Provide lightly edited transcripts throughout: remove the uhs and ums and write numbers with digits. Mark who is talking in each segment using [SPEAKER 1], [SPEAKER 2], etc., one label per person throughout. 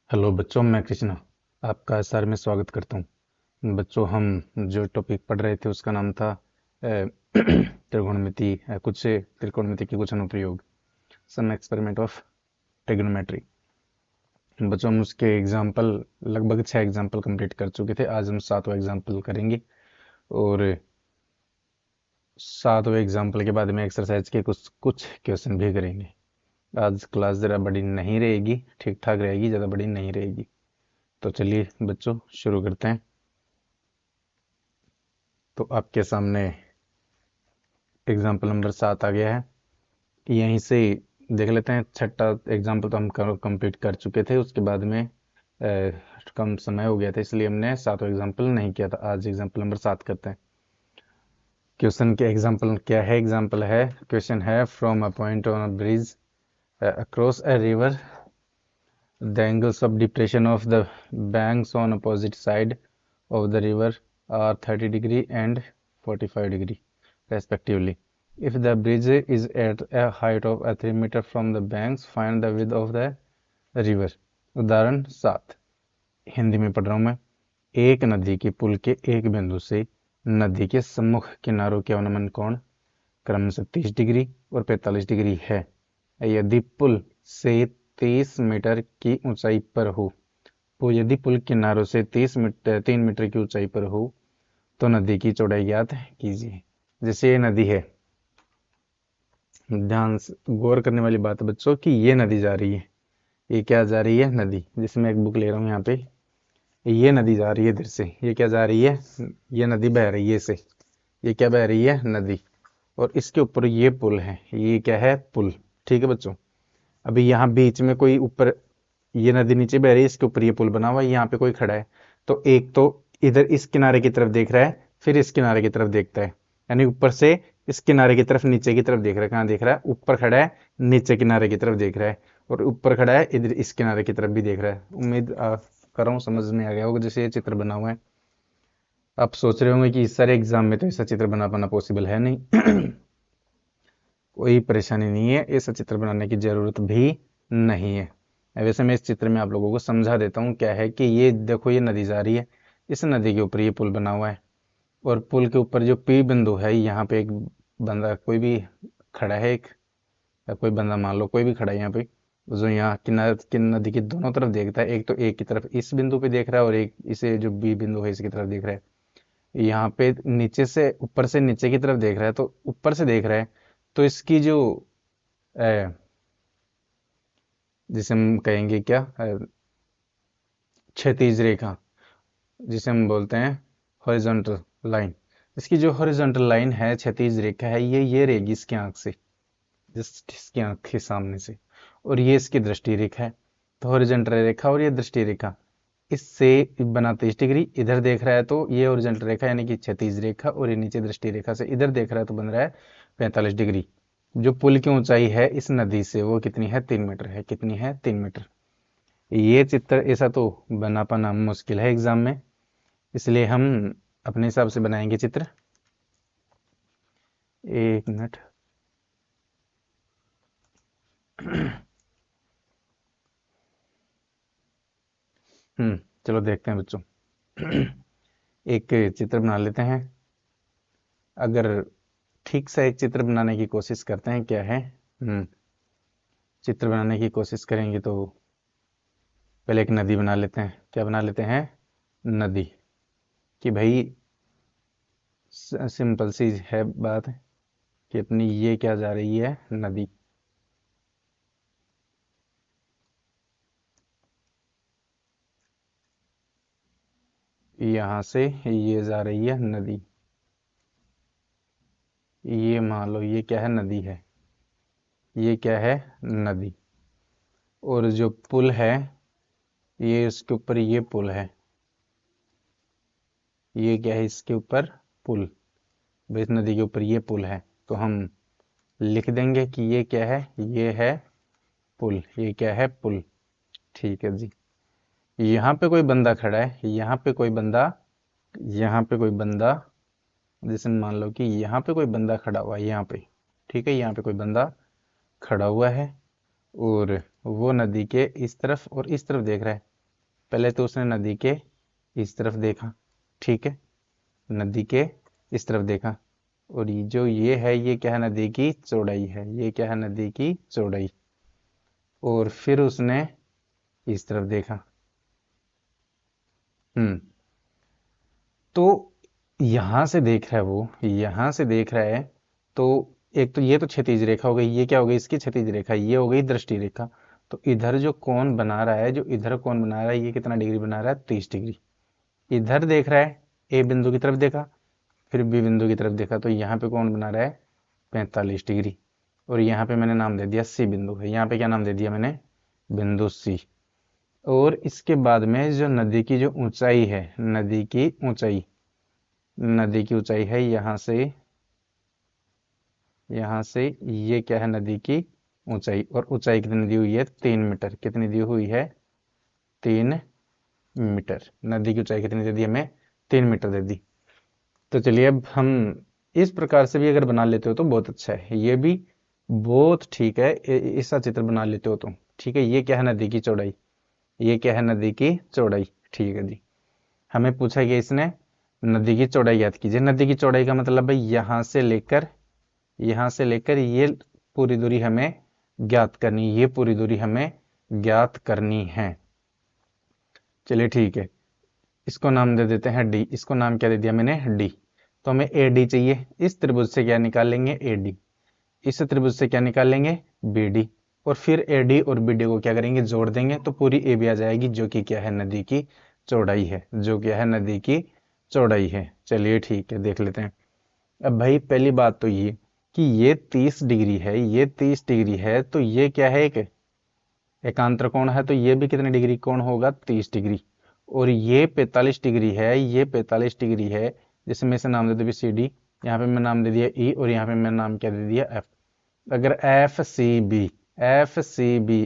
[SPEAKER 1] Hello बच्चों, मैं कृष्णा आपका एसआर में स्वागत करता हूँ। बच्चों, हम जो टॉपिक पढ़ रहे थे उसका नाम था त्रिकोणमिति, कुछ त्रिकोणमिति के कुछ अनुप्रयोग, सम एक्सपेरिमेंट ऑफ ट्रिग्नोमेट्री। बच्चों, हम उसके एग्जाम्पल लगभग 6 एग्जाम्पल कंप्लीट कर चुके थे। आज हम 7वां एग्जाम्पल करेंगे और 7वें एग्जाम्पल के बाद में एक्सरसाइज के कुछ कुछ क्वेश्चन भी करेंगे। आज क्लास ज़रा बड़ी नहीं रहेगी, ठीक ठाक रहेगी, ज़्यादा बड़ी नहीं रहेगी। तो चलिए बच्चों, शुरू करते हैं। तो आपके सामने एग्जाम्पल नंबर 7 आ गया है। यहीं से देख लेते हैं। छठा एग्जाम्पल तो हम कंप्लीट कर चुके थे, उसके बाद में कम समय हो गया था, इसलिए हमने 7वां एग्जाम्पल नहीं किया था। आज एग्जाम्पल नंबर 7 करते हैं। क्वेश्चन के एग्जाम्पल क्या है? एग्जाम्पल है, क्वेश्चन है, from a point on a bridge across a river, the angles of depression of the banks on opposite side of the river are 30 degree and 45 degree respectively. If the bridge is at a height of 3 meter from the banks, find the width of the river. उदाहरण 7 हिंदी में पढ़ रहा हूँ मैं। एक नदी के पुल के एक बिंदु से नदी के सम्मुख किनारों के अवनमन कोण क्रमशः 30 डिग्री और 45 डिग्री है। यदि पुल से 30 मीटर की ऊंचाई पर हो, तो यदि पुल किनारों से 3 मीटर की ऊंचाई पर हो तो नदी की चौड़ाई ज्ञात कीजिए। जैसे ये नदी है, ध्यान से गौर करने वाली बात है बच्चों कि ये नदी जा रही है। ये क्या जा रही है? नदी। जिसमें एक बुक ले रहा हूँ यहाँ पे, ये नदी जा रही है इधर से। ये क्या जा रही है? ये नदी बह रही है से। ये क्या बह रही है? नदी। और इसके ऊपर ये पुल है। ये क्या है? पुल। ठीक है बच्चों। अभी यहाँ बीच में कोई ऊपर, ये नदी नीचे बह रही है, इसके ऊपर ये पुल बना हुआ है, यहाँ पे कोई खड़ा है। तो एक तो इधर इस किनारे की तरफ देख रहा है, फिर इस किनारे की तरफ देखता है, यानी ऊपर से इस किनारे की तरफ नीचे की तरफ देख रहा है। कहाँ देख रहा है? ऊपर खड़ा है, नीचे किनारे की तरफ देख रहा है, और ऊपर खड़ा है, इधर इस किनारे की तरफ भी देख रहा है। उम्मीद कर रहा हूँ समझ में आ गया होगा जैसे ये चित्र बना हुआ है। आप सोच रहे होंगे कि इस सारे एग्जाम में तो ऐसा चित्र बना पाना पॉसिबल है नहीं। कोई परेशानी नहीं है, ऐसा चित्र बनाने की जरूरत भी नहीं है। वैसे मैं इस चित्र में आप लोगों को समझा देता हूँ। क्या है कि ये देखो, ये नदी जा रही है, इस नदी के ऊपर ये पुल बना हुआ है, और पुल के ऊपर जो पी बिंदु है, यहाँ पे एक बंदा कोई भी खड़ा है, एक या कोई बंदा मान लो कोई भी खड़ा है यहाँ पे, जो यहाँ किनारे नदी की दोनों तरफ देखता है। एक तो एक की तरफ इस बिंदु पे देख रहा है, और एक इसे जो बी बिंदु है इसकी तरफ देख रहा है। यहाँ पे नीचे से ऊपर से नीचे की तरफ देख रहा है, तो ऊपर से देख रहा है, तो इसकी जो अ, जिसे हम कहेंगे क्या, क्षैतिज रेखा, जिसे हम बोलते हैं हॉरिजॉन्टल लाइन। इसकी जो हॉरिजॉन्टल लाइन है, क्षैतिज रेखा है, ये रहेगी इसकी आंख से, इसकी आंख के सामने से, और ये इसकी दृष्टि रेखा है। तो हॉरिजॉन्टल रेखा और ये दृष्टि रेखा, इससे बना 30 डिग्री। इधर देख रहा है तो ये हॉरिजॉन्टल रेखा यानी कि क्षैतिज रेखा, और ये नीचे दृष्टि रेखा से इधर देख रहा है तो बन रहा है 45 डिग्री। जो पुल की ऊंचाई है इस नदी से वो कितनी है? 3 मीटर है। कितनी है? 3 मीटर। ये चित्र ऐसा तो बना पाना मुश्किल है एग्जाम में, इसलिए हम अपने हिसाब से बनाएंगे चित्र। एक मिनट। चलो देखते हैं बच्चों। एक चित्र बना लेते हैं। अगर ठीक से एक चित्र बनाने की कोशिश करते हैं, क्या है, चित्र बनाने की कोशिश करेंगे तो पहले एक नदी बना लेते हैं। क्या बना लेते हैं? नदी। कि भाई सिंपल सी है बात कि अपनी ये क्या जा रही है? नदी। यहाँ से ये जा रही है नदी। ये मान लो ये क्या है? नदी है। ये क्या है? नदी। और जो पुल है, ये इसके ऊपर ये पुल है। ये क्या है? इसके ऊपर पुल। इस नदी के ऊपर ये पुल है, तो हम लिख देंगे कि ये क्या है? ये है पुल। ये क्या है? पुल। ठीक है जी। यहाँ पे कोई बंदा खड़ा है, यहाँ पे कोई बंदा, यहाँ पे कोई बंदा, जैसे मान लो कि यहाँ पे कोई बंदा खड़ा हुआ है, यहाँ पे। ठीक है, यहाँ पे कोई बंदा खड़ा हुआ है, और वो नदी के इस तरफ और इस तरफ देख रहा है। पहले तो उसने नदी के इस तरफ देखा, ठीक है, नदी के इस तरफ देखा, और ये है ये क्या है, नदी की चौड़ाई है, ये क्या है, नदी की चौड़ाई। और फिर उसने इस तरफ देखा। हम्म। तो यहां से देख रहा है वो, यहां से देख रहा है, तो एक तो ये तो क्षैतिज रेखा हो गई, ये क्या हो गई, इसकी क्षैतिज रेखा, ये हो गई दृष्टि रेखा। तो इधर जो कोण बना रहा है, जो इधर कोण बना रहा है, ये कितना डिग्री बना रहा है, 30 डिग्री। इधर देख रहा है, ए बिंदु की तरफ देखा, फिर बी बिंदु की तरफ देखा, तो यहाँ पे कौन बना रहा है, 45 डिग्री। और यहाँ पे मैंने नाम दे दिया सी बिंदु है, यहाँ पे क्या नाम दे दिया मैंने, बिंदु सी। और इसके बाद में जो नदी की जो ऊंचाई है, नदी की ऊंचाई, नदी की ऊंचाई है यहाँ से ये क्या है, नदी की ऊंचाई। और ऊंचाई कितनी दी हुई है, 3 मीटर। कितनी दी हुई है, 3 मीटर। नदी की ऊंचाई कितनी दे दी हमें, 3 मीटर दे दी। तो चलिए अब हम इस प्रकार से भी अगर बना लेते हो तो बहुत अच्छा है, ये भी बहुत ठीक है, ऐसा चित्र बना लेते हो तो ठीक है। ये क्या है, नदी की चौड़ाई, ये क्या है, नदी की चौड़ाई, ठीक है जी। हमें पूछा गया इसने नदी की चौड़ाई ज्ञात कीजिए। नदी की चौड़ाई का मतलब है यहां से लेकर ये पूरी दूरी हमें ज्ञात करनी, ये पूरी दूरी हमें ज्ञात करनी है। चलिए ठीक है, इसको नाम दे देते हैं डी। इसको नाम क्या दे दिया मैंने, डी। तो हमें ए डी चाहिए। इस त्रिभुज से क्या निकाल लेंगे, ए डी। इस त्रिभुज से क्या निकाल लेंगे, बी डी। और फिर ए डी और बी डी को क्या करेंगे, जोड़ देंगे, तो पूरी ए बी आ जाएगी, जो कि क्या है, नदी की चौड़ाई है, जो क्या है, नदी की चौड़ाई है। चलिए ठीक है, देख लेते हैं। अब भाई पहली बात तो ये कि ये 30 डिग्री है, ये 30 डिग्री है, तो ये क्या है, एक एकांतर कोण है, तो ये भी कितने डिग्री कोण होगा, 30 डिग्री। और ये 45 डिग्री है, ये 45 डिग्री है, जिसमें से नाम दे दो सी डी। यहाँ पे मैं नाम दे दिया ई, और यहाँ पे मैं नाम क्या दे दिया, एफ। अगर एफ सी बी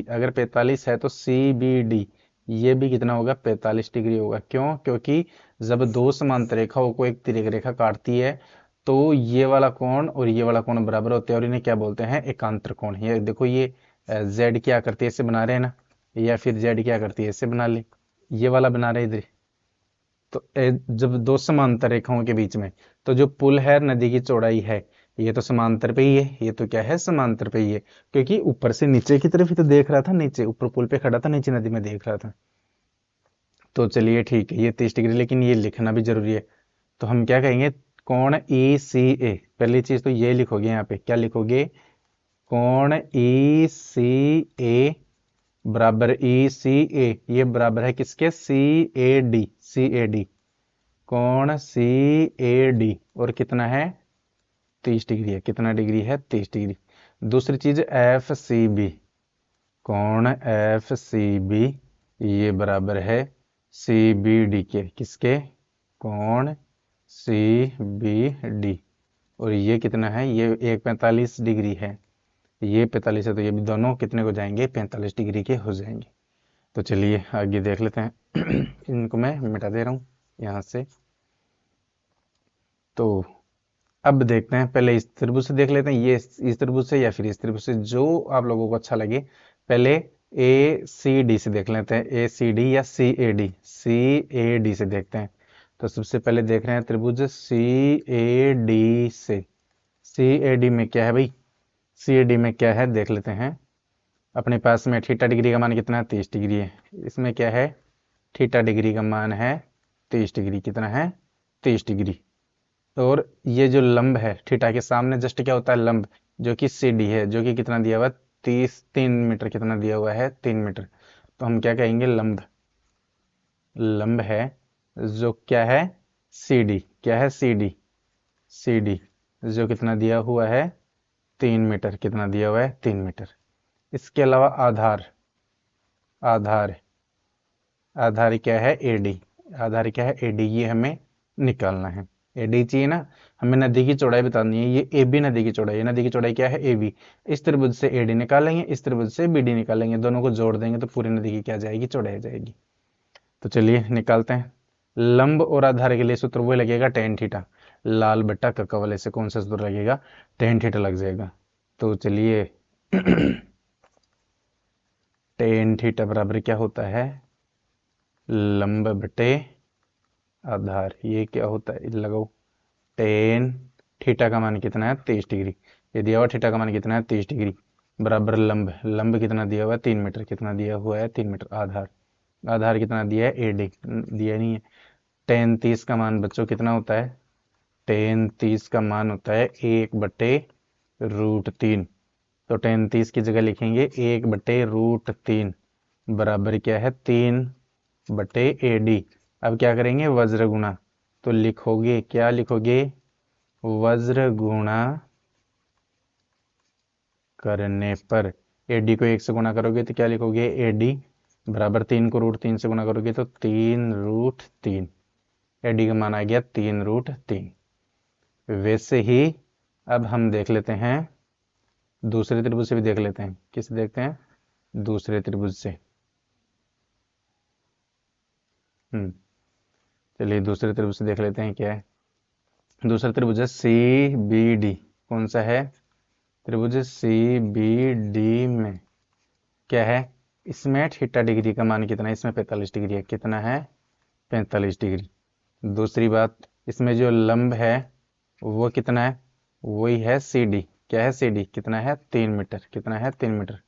[SPEAKER 1] अगर 45 है, तो सी बी डी ये भी कितना होगा, 45 डिग्री होगा। क्यों, क्योंकि जब दो समांतर रेखाओं को एक तिर्यक रेखा काटती है, तो ये वाला कोण और ये वाला कोण बराबर होते हैं, और इन्हें क्या बोलते हैं, एकांतर कोण। ये देखो, ये जेड क्या करती है, इससे बना रहे हैं ना, या फिर जेड क्या करती है, इससे बना ले, ये वाला बना रहे इधर। तो जब दो समांतर रेखाओं के बीच में, तो जो पुल है, नदी की चौड़ाई है, ये तो समांतर पे ही है, ये तो क्या है, समांतर पे ही है, क्योंकि ऊपर से नीचे की तरफ ही तो देख रहा था, नीचे ऊपर पुल पे खड़ा था, नीचे नदी में देख रहा था। तो चलिए ठीक है, ये 30 डिग्री, लेकिन ये लिखना भी जरूरी है। तो हम क्या कहेंगे, कोण ई सी ए, पहली चीज तो ये लिखोगे, यहाँ पे क्या लिखोगे, कोण ई सी ए बराबर ई सी ए, ये बराबर है किसके, सी A D, C A D, कोण सी ए डी। और कितना है, 30 डिग्री है। कितना डिग्री है, 30 डिग्री। दूसरी चीज एफ सी बी, कोण एफ सी बी ये बराबर है सी बी डी के, किसके, कोण सी बी डी। और ये कितना है, ये एक 45 डिग्री है, ये 45 है, तो ये भी दोनों कितने को जाएंगे, 45 डिग्री के हो जाएंगे। तो चलिए आगे देख लेते हैं। इनको मैं मिटा दे रहा हूँ यहाँ से। तो अब देखते हैं, पहले इस त्रिभुज से देख लेते हैं, ये इस त्रिभुज से या फिर इस त्रिभुज से, जो आप लोगों को अच्छा लगे। पहले ए सी डी से देख लेते हैं, ए सी डी या सी A D, C A D से देखते हैं। तो सबसे पहले देख रहे हैं त्रिभुज सी ए डी से। सी ए डी में क्या है भाई, सी ए डी में क्या है देख लेते हैं। अपने पास में थीटा डिग्री का मान कितना है, 30 डिग्री है। इसमें क्या है, थीटा डिग्री का मान है 30 डिग्री। कितना है, 30 डिग्री। और ये जो लंब है, थीटा के सामने जस्ट क्या होता है, लंब, जो कि सी डी है, जो कि कितना दिया हुआ है, 3 मीटर। कितना दिया हुआ है, 3 मीटर। तो हम क्या कहेंगे, लंब, लंब है, जो क्या है, सी डी, क्या है, सी डी, सी डी, जो कितना दिया हुआ है, 3 मीटर। कितना दिया हुआ है, 3 मीटर। इसके अलावा आधार, आधार, आधार क्या है, एडी, आधार क्या है, एडी, ये हमें निकालना है। एडी चाहिए ना, हमें नदी की चौड़ाई बतानी है, ये ए बी नदी की चौड़ाई है। नदी की चौड़ाई क्या है, ए बी। इस त्रिभुज से एडी निकालेंगे, इस त्रिभुज से बीडी निकालेंगे, दोनों को जोड़ देंगे, तो पूरी नदी की क्या जाएगी, चौड़ाई जाएगी। तो चलिए निकालते हैं। लंब और आधार के लिए सूत्र वो लगेगा, टेन थीटा। लाल बट्टा कक्का वाले से कौन सा सूत्र लगेगा, टेन थीटा लग जाएगा। तो चलिए टेन थीटा बराबर क्या होता है, लंब बटे आधार। ये क्या होता है, लगाओ, टेन थीटा का मान कितना है 23 डिग्री, ये दिया हुआ थीटा का मान कितना है 23 डिग्री, बराबर लंब, लंब कितना दिया हुआ है 3 मीटर, कितना दिया हुआ है 3 मीटर, आधार, आधार कितना दिया है AD, दिया नहीं है। टेन 30 का मान बच्चों कितना होता है, टेन 30 का मान होता है 1/√3। तो टेन 30 की जगह लिखेंगे 1/√3 बराबर क्या है 3/AD। अब क्या करेंगे, वज्र गुणा, तो लिखोगे, क्या लिखोगे, वज्र गुणा करने पर AD को 1 से गुणा करोगे तो क्या लिखोगे, AD बराबर 3 को √3 से गुणा करोगे तो 3√3, AD का मान आ गया 3√3। वैसे ही अब हम देख लेते हैं, दूसरे त्रिभुज से भी देख लेते हैं, किस देखते हैं, दूसरे त्रिभुज से। चलिए दूसरे त्रिभुज से देख लेते हैं क्या है। दूसरा त्रिभुज है CBD, कौन सा है, त्रिभुज CBD में क्या है, इसमें थीटा डिग्री का मान कितना है, इसमें 45 डिग्री है, कितना है 45 डिग्री। दूसरी बात, इसमें जो लंब है वो कितना है, वही है CD, क्या है CD, कितना है 3 मीटर, कितना है 3 मीटर।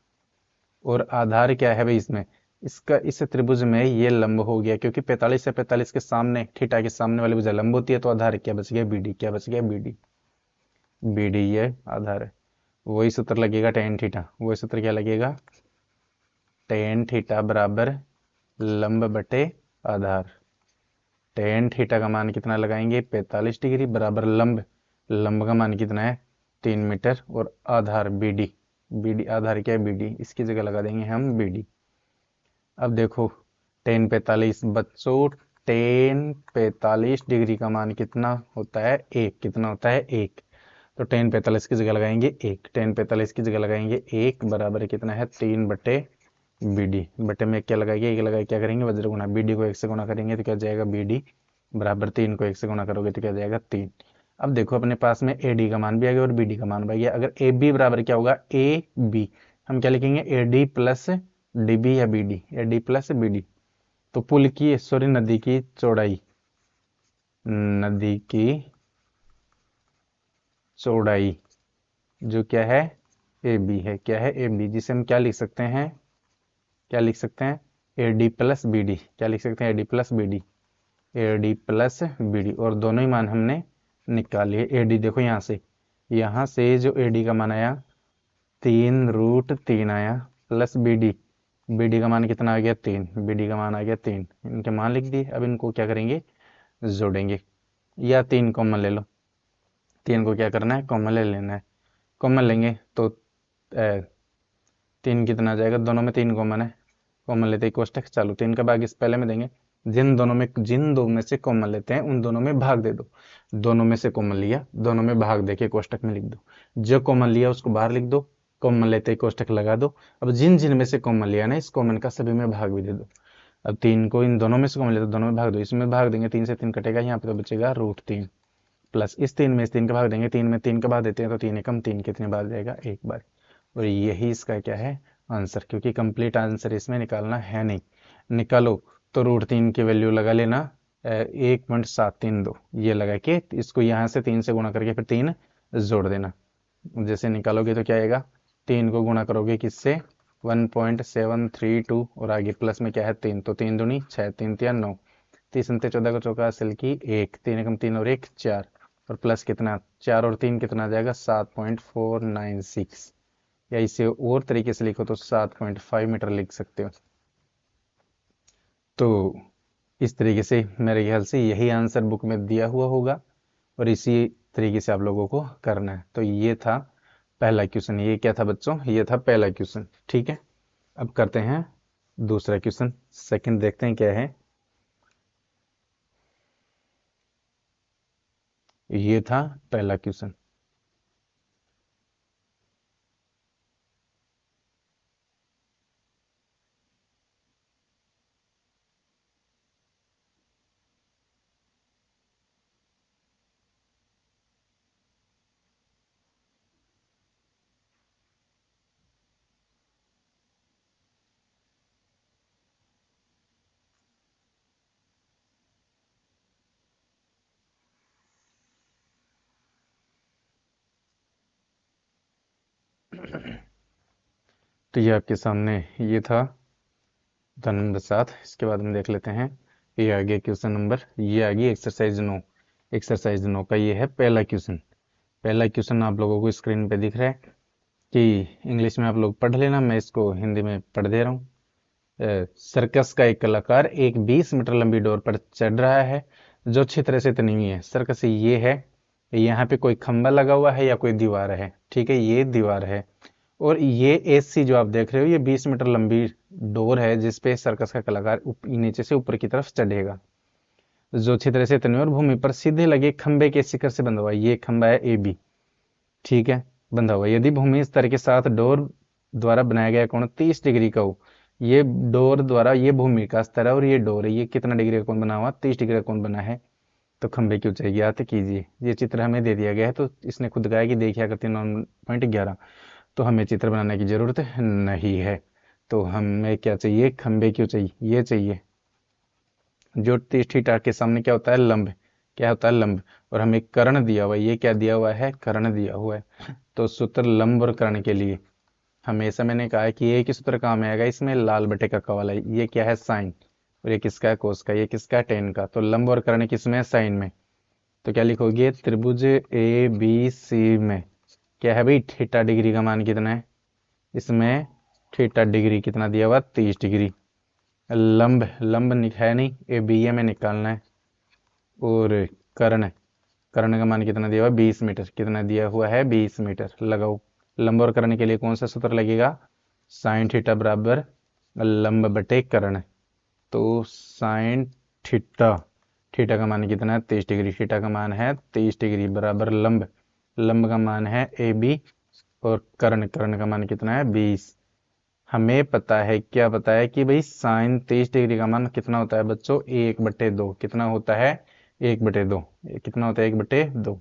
[SPEAKER 1] और आधार क्या है भाई इसमें, इसका इस त्रिभुज में ये लंब हो गया, क्योंकि 45 से 45 के सामने, थीटा के सामने वाली भुजा लंब होती है, तो आधार क्या बच गया BD, क्या बच गया BD, BD ये आधार है। वही सूत्र लगेगा टेन थीटा, वही सूत्र क्या लगेगा, टेन थीटा बराबर लंब बटे आधार। टेन थीटा का मान कितना लगाएंगे 45 डिग्री बराबर लंब, लंब का मान कितना है 3 मीटर, और आधार BD, BD आधार क्या है BD, इसकी जगह लगा देंगे हम BD। अब देखो टेन 45 बच्चों, टेन 45 डिग्री का मान कितना होता है 1, कितना होता है 1, तो टेन 45 की जगह लगाएंगे 1, टेन 45 की जगह लगाएंगे 1 बराबर कितना है 3/BD, बटे में क्या लगाएंगे 1 लगाए, क्या करेंगे वज्र गुणा, BD को 1 से गुणा करेंगे तो क्या जाएगा BD बराबर 3 को 1 से गुणा करोगे तो क्या जाएगा 3। अब देखो अपने पास में AD का मान भी आ गया और BD का मान भी आ गया। अगर AB बराबर क्या होगा AB, हम क्या लिखेंगे AD प्लस DB या BD, AD प्लस BD। तो पुल की, सॉरी, नदी की चौड़ाई, नदी की चौड़ाई जो क्या है AB है, क्या है AB, जिसे हम क्या लिख सकते हैं, क्या लिख सकते हैं AD प्लस BD, क्या लिख सकते हैं AD plus BD, AD plus BD, और दोनों ही मान हमने निकाल लिए। AD देखो यहाँ से जो AD का मान आया 3√3 आया, प्लस BD, BD का मान कितना आ गया 3, BD का मान आ गया 3, इनके मान लिख दिए। अब इनको क्या करेंगे, जोड़ेंगे, या 3 कॉमन ले लो, 3 को क्या करना है कॉमन ले लेना है, कॉमन लेंगे तो 3 कितना आ जाएगा, दोनों में 3 कॉमन है, कॉमन लेते ही कोष्टक चालू, 3 का भाग इस पहले में देंगे, जिन दो में से कॉमन लेते हैं उन दोनों में भाग दे दो, दोनों में से कॉमन लिया, दोनों में भाग देके कोष्टक में लिख दो, जो कॉमन लिया उसको बाहर लिख दो, कॉमन लेते ही कोष्टक लगा दो। अब जिन जिन में से कॉमन लिया ना, इस कॉमन का सभी में भाग भी दे दो। अब 3 को इन दोनों में से कॉमन लिया तो दोनों में भाग दो, इसमें भाग देंगे 3 से 3 कटेगा, यहाँ पे तो बचेगा √3, प्लस इस 3 में इस 3 का भाग देंगे, 3 में 3 का भाग देते हैं तो 3 एकम 3 कितने बार जाएगा, एक बार। और यही इसका क्या है आंसर, क्योंकि कंप्लीट आंसर इसमें निकालना है नहीं, निकालो तो √3 की वैल्यू लगा लेना 1.732, ये लगा के इसको यहाँ से 3 से गुणा करके फिर 3 जोड़ देना, जैसे निकालोगे तो क्या आएगा, 3 को गुणा करोगे किससे 1.732, और आगे प्लस में क्या है 3, तो 3 दूनी 6, 3 तिया 9, 30 अंते 14 को चौका हासिल की 1, 3 एकम 3 और 1 4, और प्लस कितना 4 और 3 कितना आ जाएगा 7.496, या इसे और तरीके से लिखो तो 7.5 मीटर लिख सकते हो। तो इस तरीके से मेरे ख्याल से यही आंसर बुक में दिया हुआ होगा, और इसी तरीके से आप लोगों को करना है। तो ये था पहला क्वेश्चन, ये क्या था बच्चों, ये था पहला क्वेश्चन, ठीक है। अब करते हैं दूसरा क्वेश्चन, सेकंड देखते हैं क्या है। ये था पहला क्वेश्चन। तो ये आपके सामने ये था उदाहरण नंबर 7। इसके बाद हम देख लेते हैं ये आगे क्वेश्चन नंबर, ये आगे एक्सरसाइज 9। एक्सरसाइज 9 का ये है पहला क्वेश्चन। पहला क्वेश्चन आप लोगों को स्क्रीन पे दिख रहा है कि इंग्लिश में आप लोग पढ़ लेना, मैं इसको हिंदी में पढ़ दे रहा हूँ। सर्कस का एक कलाकार एक 20 मीटर लंबी डोर पर चढ़ रहा है जो अच्छी तरह से तनी हुई है। सर्कस ये है, यहाँ पे कोई खंबा लगा हुआ है या कोई दीवार है, ठीक है, ये दीवार है। और ये एसी जो आप देख रहे हो ये 20 मीटर लंबी डोर है जिसपे सर्कस का कलाकार नीचे से ऊपर की तरफ चढ़ेगा, जो अच्छी तरह से तनी और भूमि पर सीधे लगे खंबे के शिखर से बंधा हुआ है। ये खंबा है ए बी, ठीक है, बंधा हुआ। यदि भूमि स्तर के साथ डोर द्वारा बनाया गया कोण 30 डिग्री का हो, ये डोर द्वारा, ये भूमि का स्तर है और ये डोर है, ये कितना डिग्री का कोण बना हुआ, 30 डिग्री का कोण बना है। तो खंबे की ऊंचाई ज्ञात कीजिए। ये चित्र हमें दे दिया गया है, तो इसने खुद कहा है कि देखिए करते 9.11, तो हमें चित्र बनाने की जरूरत नहीं है। तो हमें क्या चाहिए, खंबे की ऊंचाई ये चाहिए, जो 30 थीटा के सामने क्या होता है, लंब, क्या होता है, लंब। और हमें कर्ण दिया हुआ है, ये क्या दिया हुआ है, कर्ण दिया हुआ है। तो सूत्र लंब और कर्ण के लिए हमेशा मैंने कहा है कि एक ही सूत्र काम आएगा इसमें, लाल बटे का वाला। ये क्या है, साइन, और ये किसका है, कोस का, ये किसका है, टेन का। तो लंब और कर्ण किसमें है, साइन में। तो क्या लिखोगे, त्रिभुज ए बी सी में क्या है भाई, थीटा डिग्री का मान कितना है, इसमें थीटा डिग्री कितना दिया हुआ, 30 डिग्री। लंब, लंब है नहीं, ए बी ए में निकालना है। और कर्ण, कर्ण का मान कितना दिया हुआ है, 20 मीटर, कितना दिया हुआ है, 20 मीटर। लगाओ, लंब और कर्ण के लिए कौन सा सूत्र लगेगा, साइन थीटा बराबर लंब बटे कर्ण। तो साइन थीटा, थीटा का मान कितना है, 30 डिग्री, थीटा का मान है 30 डिग्री बराबर लंब, लंब का मान है ए बी, और कर्ण, कर्ण का मान कितना है, 20। हमें पता है, क्या पता है कि भाई साइन 30 डिग्री का मान कितना होता है बच्चों, 1/2। कितना होता है, 1/2। कितना होता है, 1/2।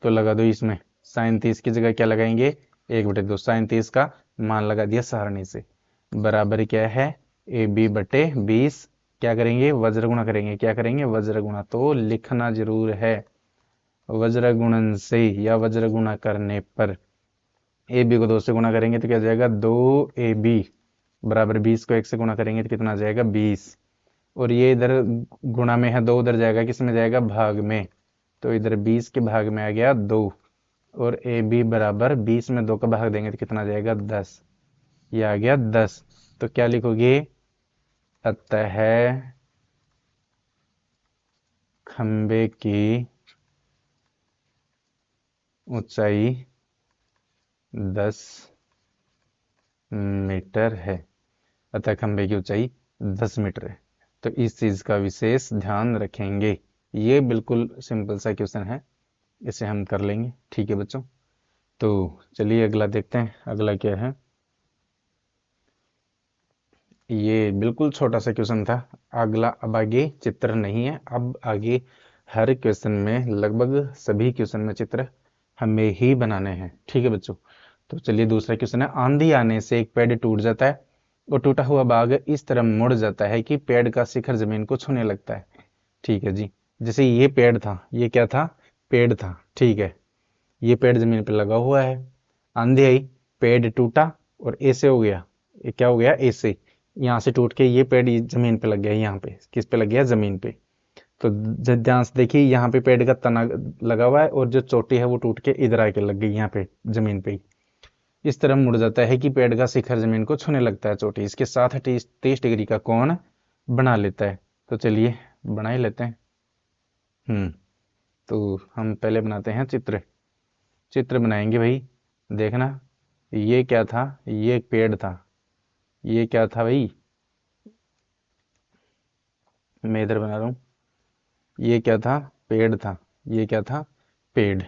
[SPEAKER 1] तो लगा दो इसमें, साइन 30 की जगह क्या लगाएंगे, 1/2। साइन 30 का मान लगा दिया सारणी से, बराबर क्या है, ए बी बटे 20। क्या करेंगे, वज्र गुणा करेंगे, क्या करेंगे, वज्र गुणा। तो लिखना जरूर है, वज्र गुणन से या वज्र गुणा करने पर ए बी को 2 से गुणा करेंगे तो क्या जाएगा, 2ab बराबर 20 को 1 से गुणा करेंगे तो कितना जाएगा, 20। और ये इधर गुणा में है, 2 उधर जाएगा, किस में जाएगा, भाग में। तो इधर 20 के भाग में आ गया 2, और ए बी बराबर 20 में 2 का भाग देंगे तो कितना जाएगा, 10। ये आ गया 10। तो क्या लिखोगे, अतः खंबे की ऊंचाई 10 मीटर है। अतः खंबे की ऊंचाई 10 मीटर है। तो इस चीज का विशेष ध्यान रखेंगे। ये बिल्कुल सिंपल सा क्वेश्चन है, इसे हम कर लेंगे, ठीक है बच्चों। तो चलिए अगला देखते हैं, अगला क्या है। ये बिल्कुल छोटा सा क्वेश्चन था। अगला, अब आगे चित्र नहीं है, अब आगे हर क्वेश्चन में, लगभग सभी क्वेश्चन में चित्र हमें ही बनाने हैं, ठीक है बच्चों। तो चलिए दूसरा क्वेश्चन है, आंधी आने से एक पेड़ टूट जाता है और टूटा हुआ भाग इस तरह मुड़ जाता है कि पेड़ का शिखर जमीन को छूने लगता है, ठीक है जी। जैसे ये पेड़ था, ये क्या था, पेड़ था, ठीक है, ये पेड़ जमीन पे लगा हुआ है, आंधी आई, पेड़ टूटा और ऐसे हो गया, ये क्या हो गया, ऐसे, यहाँ से टूट के ये पेड़ जमीन पे लग गया, यहाँ पे किस पे लग गया, जमीन पे। तो ध्यान से देखिए, यहाँ पे पेड़ का तना लगा हुआ है और जो चोटी है वो टूट के इधर आके लग गई, यहाँ पे जमीन पे ही। इस तरह मुड़ जाता है कि पेड़ का शिखर जमीन को छूने लगता है, चोटी इसके साथ 30 डिग्री का कोण बना लेता है। तो चलिए बना ही लेते हैं। तो हम पहले बनाते हैं चित्र, चित्र बनाएंगे भाई। देखना, ये क्या था, ये एक पेड़ था, ये क्या था भाई, मैं इधर बना रहा हूँ, ये क्या था, पेड़ था, ये क्या था, पेड़।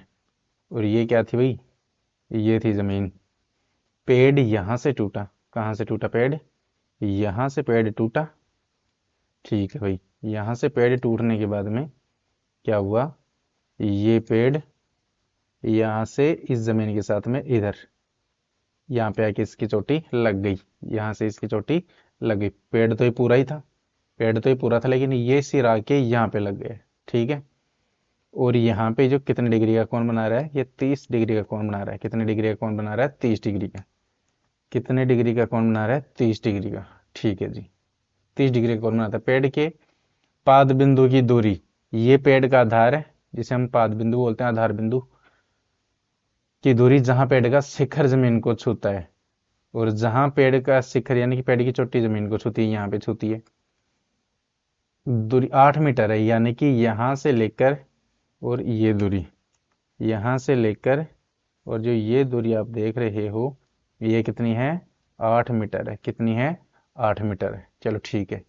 [SPEAKER 1] और ये क्या थी भाई, ये थी जमीन। पेड़ यहां से टूटा, कहां से टूटा, पेड़ यहां से पेड़ टूटा, ठीक है भाई। यहां से पेड़ टूटने के बाद में क्या हुआ, ये पेड़ यहां से इस जमीन के साथ में इधर, यहाँ पे आके इसकी चोटी लग गई, यहाँ से इसकी चोटी लग गई। पेड़ तो ये पूरा ही था, पेड़ तो ये पूरा था, लेकिन ये सिर आके यहाँ पे लग गए, ठीक है। और यहाँ पे जो कितने डिग्री का कोण बना रहा है, ये 30 डिग्री का कोण बना रहा है। कितने डिग्री का कोण बना रहा है, 30 डिग्री का। कितने डिग्री का कोण बना रहा है, 30 डिग्री का। ठीक है जी, 30 डिग्री का कोण बनाता है। पेड़ के पाद बिंदु की दूरी, ये पेड़ का आधार है जिसे हम पाद बिंदु बोलते हैं, आधार बिंदु की दूरी जहां पेड़ का शिखर जमीन को छूता है। और जहां पेड़ का शिखर यानी कि पेड़ की चोटी जमीन को छूती है, यहाँ पे छूती है, दूरी 8 मीटर है। यानी कि यहां से लेकर और ये दूरी, यहां से लेकर और जो ये दूरी आप देख रहे हो, ये कितनी है, 8 मीटर है। कितनी है, 8 मीटर है। चलो ठीक है।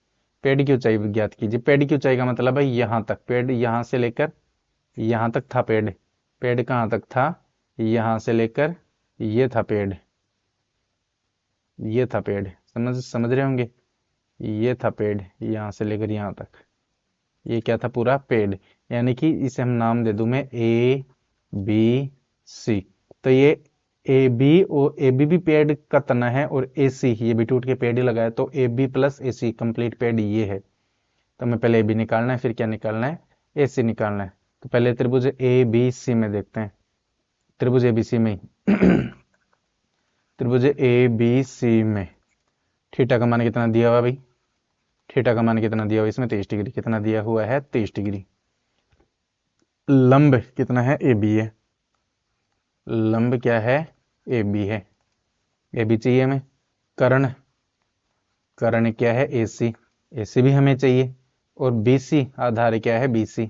[SPEAKER 1] पेड़ की ऊंचाई ज्ञात कीजिए। पेड़ की ऊंचाई का मतलब है यहाँ तक, पेड़ यहाँ से लेकर यहाँ तक था पेड़। पेड़ कहाँ तक था, यहाँ से लेकर ये था पेड़, ये था पेड़। समझ समझ रहे होंगे, ये था पेड़ यहाँ से लेकर यहाँ तक, ये क्या था, पूरा पेड़। यानी कि इसे हम नाम दे दूं मैं ए बी सी। तो ये ए बी और ए बी भी पेड़ का तना है, और ए सी ये भी टूट के पेड़ ही लगा है, तो A B plus A C complete पेड़ ये है। तो हमें पहले ए बी निकालना है, फिर क्या निकालना है, ए सी निकालना है। तो पहले त्रिभुज ए बी सी में देखते हैं, त्रिभुज ए बी सी में ही त्रिभुज ए बी सी में थीटा का मान कितना दिया हुआ भाई, थीटा का मान कितना दिया हुआ इसमें, 23 डिग्री। कितना दिया हुआ है, 23 डिग्री। लंब कितना है, ए बी है। लंब क्या है, ए बी है। ए बी चाहिए हमें। कर्ण, कर्ण क्या है, ए सी। ए सी भी हमें चाहिए। और बी सी, आधार क्या है, बी सी।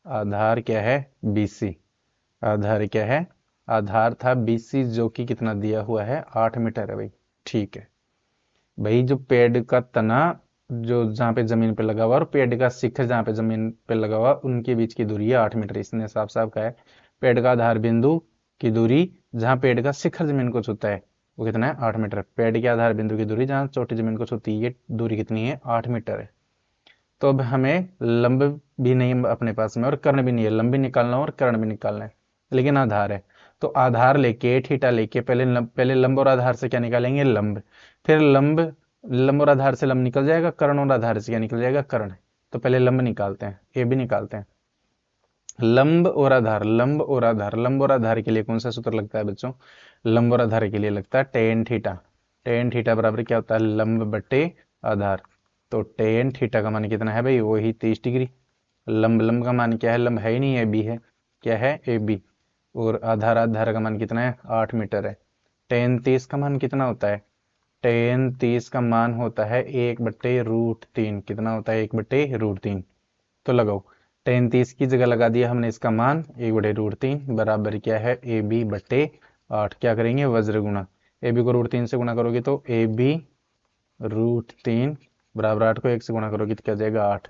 [SPEAKER 1] आधार क्या है, बी सी। आधार क्या है, आधार था बी सी, जो कि कितना दिया हुआ है, 8 मीटर है भाई। ठीक है भाई। जो पेड़ का तना जो जहाँ पे जमीन पे लगा हुआ और पेड़ का शिखर जहाँ पे जमीन पे लगा हुआ, उनके बीच की दूरी है 8 मीटर। इसने साफ साफ कहा है। पेड़ का आधार बिंदु की दूरी जहाँ पेड़ का शिखर जमीन को छूता है, वो कितना है, 8 मीटर। पेड़ के आधार बिंदु की दूरी जहाँ चोटी जमीन को छूती है, ये दूरी कितनी है, 8 मीटर है। तो अब हमें लंब भी नहीं अपने पास में और कर्ण भी नहीं है। लंब भी निकालना है और कर्ण भी निकालना है, लेकिन आधार है। तो आधार लेके थीटा लेके पहले लंब और आधार से क्या निकालेंगे, लंब। फिर लंब, लंब और आधार से लंब निकल जाएगा, कर्ण और आधार से क्या निकल जाएगा, कर्ण। तो पहले लंब निकालते हैं, ए भी निकालते हैं। लंब और आधार, लंब और आधार, लंब और आधार के लिए कौन सा सूत्र लगता है बच्चों, लंब और आधार के लिए लगता है टेन थीटा। टेन थीटा बराबर क्या होता है, लंब बटे आधार। तो टेन थीटा का मान कितना है भाई, वही 30 डिग्री। लंब, लंब का मान क्या है, लंब है ही नहीं, ए बी है। क्या है, ए बी। और आधार, आधार का मान कितना है, 8 मीटर है। टेन 30 का मान कितना होता है, टेन 30 का मान होता है 1/√3। कितना होता है, 1/√3। तो लगाओ, टेन 30 की जगह लगा दिया हमने इसका मान 1/√3 बराबर क्या है, ए बी बटे 8। क्या करेंगे, वज्र गुणा। ए बी को √3 से गुणा करोगे तो ए बी √3 बराबर 8 को 1 से गुणा करोगे तो क्या जाएगा, 8।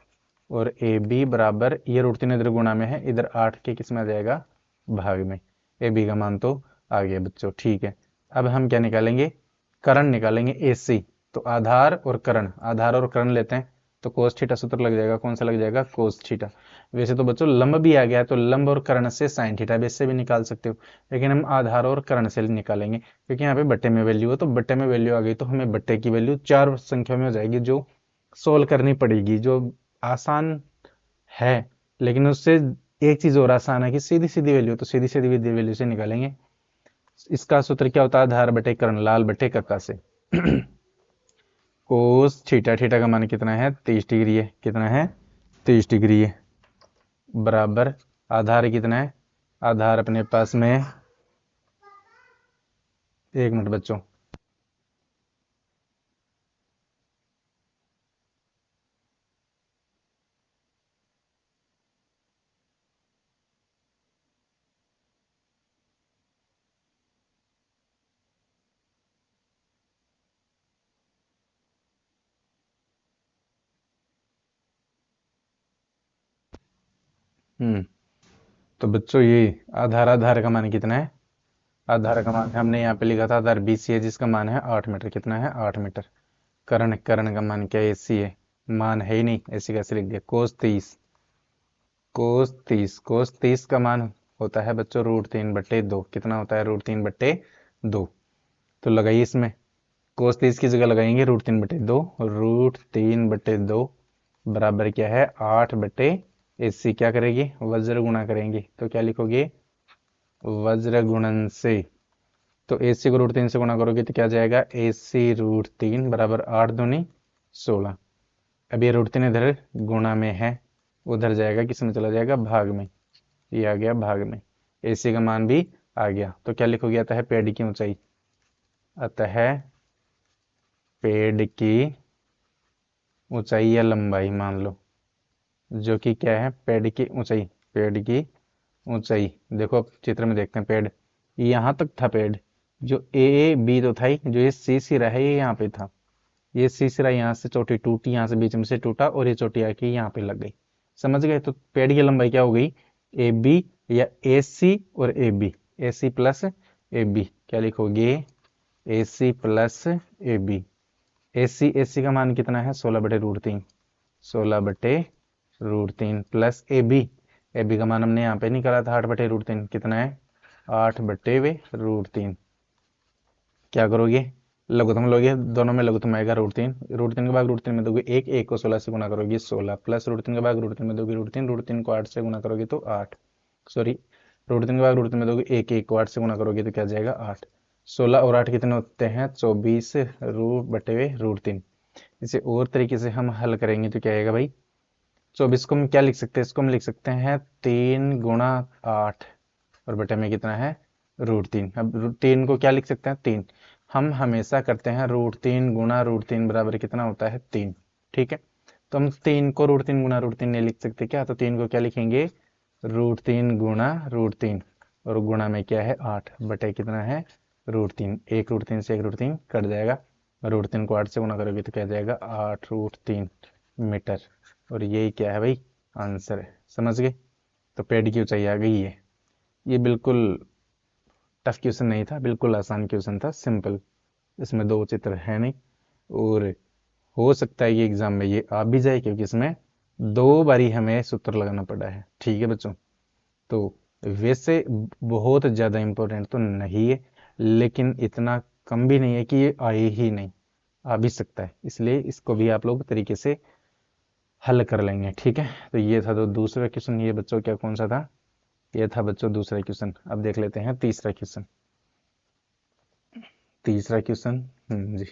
[SPEAKER 1] और ए बी बराबर, ये √3 इधर गुणा में है, इधर 8 के किस में आ जाएगा, भाग में। ए बी का मान तो आ गया बच्चों। ठीक है, अब हम क्या निकालेंगे, कर्ण निकालेंगे, ए सी। तो आधार और कर्ण, आधार और कर्ण लेते हैं, तो कोस थीटा सूत्र लग जाएगा। कौन सा लग जाएगा, कोस थीटा। वैसे तो बच्चों लंब भी आ गया, तो लंब और कर्ण से साइन थीटा बेस से भी निकाल सकते हो, लेकिन हम आधार और कर्ण से निकालेंगे, क्योंकि यहाँ पे बट्टे में वैल्यू हो। तो बट्टे में वैल्यू आ गई तो हमें बट्टे की वैल्यू 4 संख्या में हो जाएगी, जो सोल्व करनी पड़ेगी, जो आसान है। लेकिन उससे एक चीज और आसान है कि सीधी सीधी वैल्यू, तो सीधी सीधी वैल्यू से निकालेंगे। इसका सूत्र क्या होता है, आधार बटे कर्ण, लाल बटे कक्का से। कोस थीटा, थीटा का मान कितना है, 30 डिग्री है। कितना है, 30 डिग्री है। बराबर आधार कितना है, आधार अपने पास में, एक मिनट बच्चों। हम्म तो बच्चों ये आधार, आधार का मान कितना है, आधार का मान हमने यहाँ पे लिखा था, आधार बी सी है, जिसका मान है 8 मीटर। कितना है, 8 मीटर। कर्ण, कर्ण का मान क्या है, एसी है। मान है ही नहीं, ऐसी कैसे लिख दिया, कोस 30। कोस 30, कोस 30 का मान होता है बच्चों √3/2। कितना होता है, √3/2। तो लगाइए इसमें, कोस 30 की जगह लगाएंगे √3/2। √3/2 बराबर क्या है, 8/, AC क्या करेगी, वज्र गुणा करेंगे, तो क्या लिखोगे, वज्र गुणन से। तो AC को √3 से गुणा करोगे तो क्या जाएगा, AC √3 बराबर 8 दूनी 16। अब ये √3 इधर गुणा में है, उधर जाएगा किस में, चला जाएगा भाग में, ये आ गया भाग में, AC का मान भी आ गया। तो क्या लिखोगे, अतः पेड़ की ऊंचाई, अतः पेड़ की ऊंचाई या लंबाई मान लो, जो कि क्या है, पेड़ की ऊंचाई, पेड़ की ऊंचाई। देखो अब चित्र में देखते हैं, पेड़ यहाँ तक था, पेड़ जो ए बी तो था ही, जो ये सी सिरा है ये यहाँ पे था, ये सी सिरा यहाँ से चोटी टूटी, यहाँ से बीच में से टूटा और ये चोटी आके यहाँ पे लग गई, समझ गए। तो पेड़ की लंबाई क्या हो गई, ए बी या ए सी और A B, A C plus A B, क्या लिखोगे, ए C plus A B. A सी का मान कितना है, 16/√3, 16/√3 प्लस ए बी का मान हमने यहाँ पे निकाला था 8/√3, कितना है, 8/√3। क्या करोगे, लघुत्तम लोगे, दोनों में लघुत्तम आएगा √3, √3 का भाग √3 में दोगे 1, 1 को 16 से गुणा करोगे 16, प्लस √3 का भाग √3 में दोगे √3, √3 को 8 से गुणा करोगे तो 8, सॉरी, √3 का भाग √3 में दोगे 1, 1 को 8 से गुणा करोगे तो क्या जाएगा 8। 16 और 8 कितने होते हैं, 24/√3। इसे और तरीके से हम हल करेंगे तो क्या आएगा भाई, 24 को हम क्या लिख सकते हैं, इसको हम लिख सकते हैं 3 × 8 और बटे में कितना है, √3। अब 3 को क्या लिख सकते हैं, 3, हम हमेशा करते हैं √3 गुणा √3 बराबर कितना होता है, 3, ठीक है। तो हम 3 को √3 गुणा √3 नहीं लिख सकते क्या, तो 3 को क्या लिखेंगे, √3 गुणा √3 और गुणा में क्या है 8 बटे कितना है, √3, एक √3 से एक √3 कट जाएगा, √3 को 8 से गुणा करोगे तो क्या जाएगा 8√3 मीटर, और यही क्या है भाई, आंसर है, समझ गए। तो पेड़ की ऊंचाई आ गई है। ये बिल्कुल टफ क्वेश्चन नहीं था, बिल्कुल आसान क्वेश्चन था, सिंपल, इसमें दो चित्र है नहीं, और हो सकता है कि एग्जाम में ये आ भी जाए, क्योंकि इसमें 2 बारी हमें सूत्र लगाना पड़ा है, ठीक है बच्चों। तो वैसे बहुत ज़्यादा इम्पोर्टेंट तो नहीं है, लेकिन इतना कम भी नहीं है कि ये आए ही नहीं, आ भी सकता है, इसलिए इसको भी आप लोग तरीके से हल कर लेंगे, ठीक है। तो ये था तो दूसरा क्वेश्चन, ये बच्चों क्या कौन सा था, ये था बच्चों दूसरा क्वेश्चन। अब देख लेते हैं तीसरा क्वेश्चन। तीसरा क्वेश्चन जी,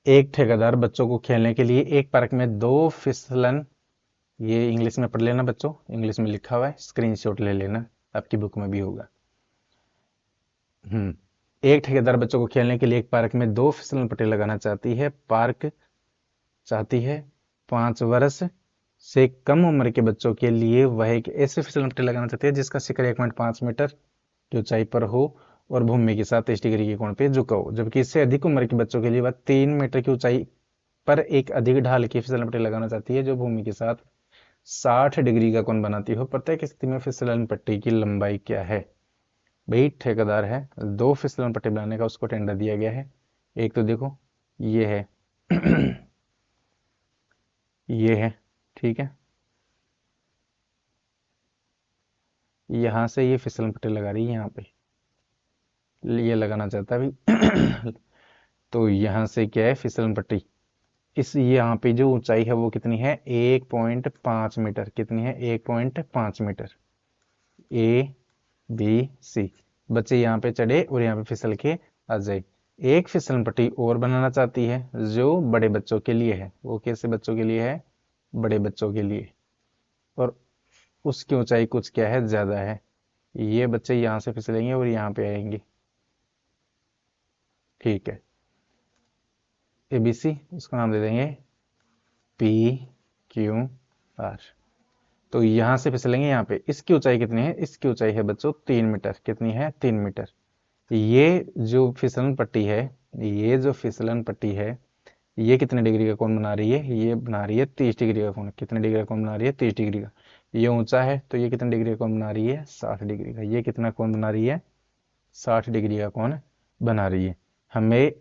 [SPEAKER 1] एक ठेकेदार बच्चों को खेलने के लिए एक पार्क में 2 फिसलन, ये इंग्लिश में पढ़ लेना बच्चों, इंग्लिश में लिखा हुआ है, स्क्रीनशॉट ले लेना, आपकी बुक में भी होगा। एक ठेकेदार बच्चों को खेलने के लिए एक पार्क में 2 फिसलन पट्टी लगाना चाहती है, पार्क चाहती है 5 वर्ष से कम उम्र के बच्चों के लिए वह एक ऐसे फिसलन पट्टी लगाना चाहती है जिसका शिखर 1.5 मीटर की ऊंचाई पर हो और भूमि के साथ 30 डिग्री के कोण पे झुका हो, जबकि इससे अधिक उम्र के बच्चों के लिए वह 3 मीटर की ऊंचाई पर एक अधिक ढाल की फिसलन पट्टी लगाना चाहती है जो भूमि के साथ 60 डिग्री का कोण बनाती हो। प्रत्येक स्थिति में फिसलन पट्टी की लंबाई क्या है। भाई ठेकेदार है, 2 फिसलन पट्टी बनाने का उसको टेंडर दिया गया है। एक तो देखो ये है ये है, ठीक है, यहां से ये फिसलन पट्टी लगा रही है यहाँ पे, ये लगाना चाहता है भाई तो यहाँ से क्या है फिसलन पट्टी, इस यहाँ पे जो ऊंचाई है वो कितनी है, 1.5 मीटर, कितनी है 1.5 मीटर, ए बी सी। बच्चे यहाँ पे चढ़े और यहाँ पे फिसल के आ जाए। एक फिसलन पट्टी और बनाना चाहती है जो बड़े बच्चों के लिए है, वो कैसे बच्चों के लिए है, बड़े बच्चों के लिए, और उसकी ऊंचाई कुछ क्या है ज्यादा है। ये बच्चे यहाँ से फिसलेंगे और यहाँ पे आएंगे, ठीक है, ए बी सी, इसको नाम दे देंगे पी क्यू आर। तो यहां से फिसलेंगे यहाँ पे, इसकी ऊंचाई कितनी है, इसकी ऊंचाई है बच्चों 3 मीटर, कितनी है 3 मीटर। ये जो फिसलन पट्टी है, ये जो फिसलन पट्टी है ये कितने डिग्री का कोण बना रही है, ये बना रही है 30 डिग्री का कोण, कितने डिग्री का कोण बना रही है 30 डिग्री का। ये ऊंचा है तो ये कितने डिग्री का कोण बना रही है 60 डिग्री का। ये कितना कोण बना रही है 60 डिग्री का कोण बना रही है। हमें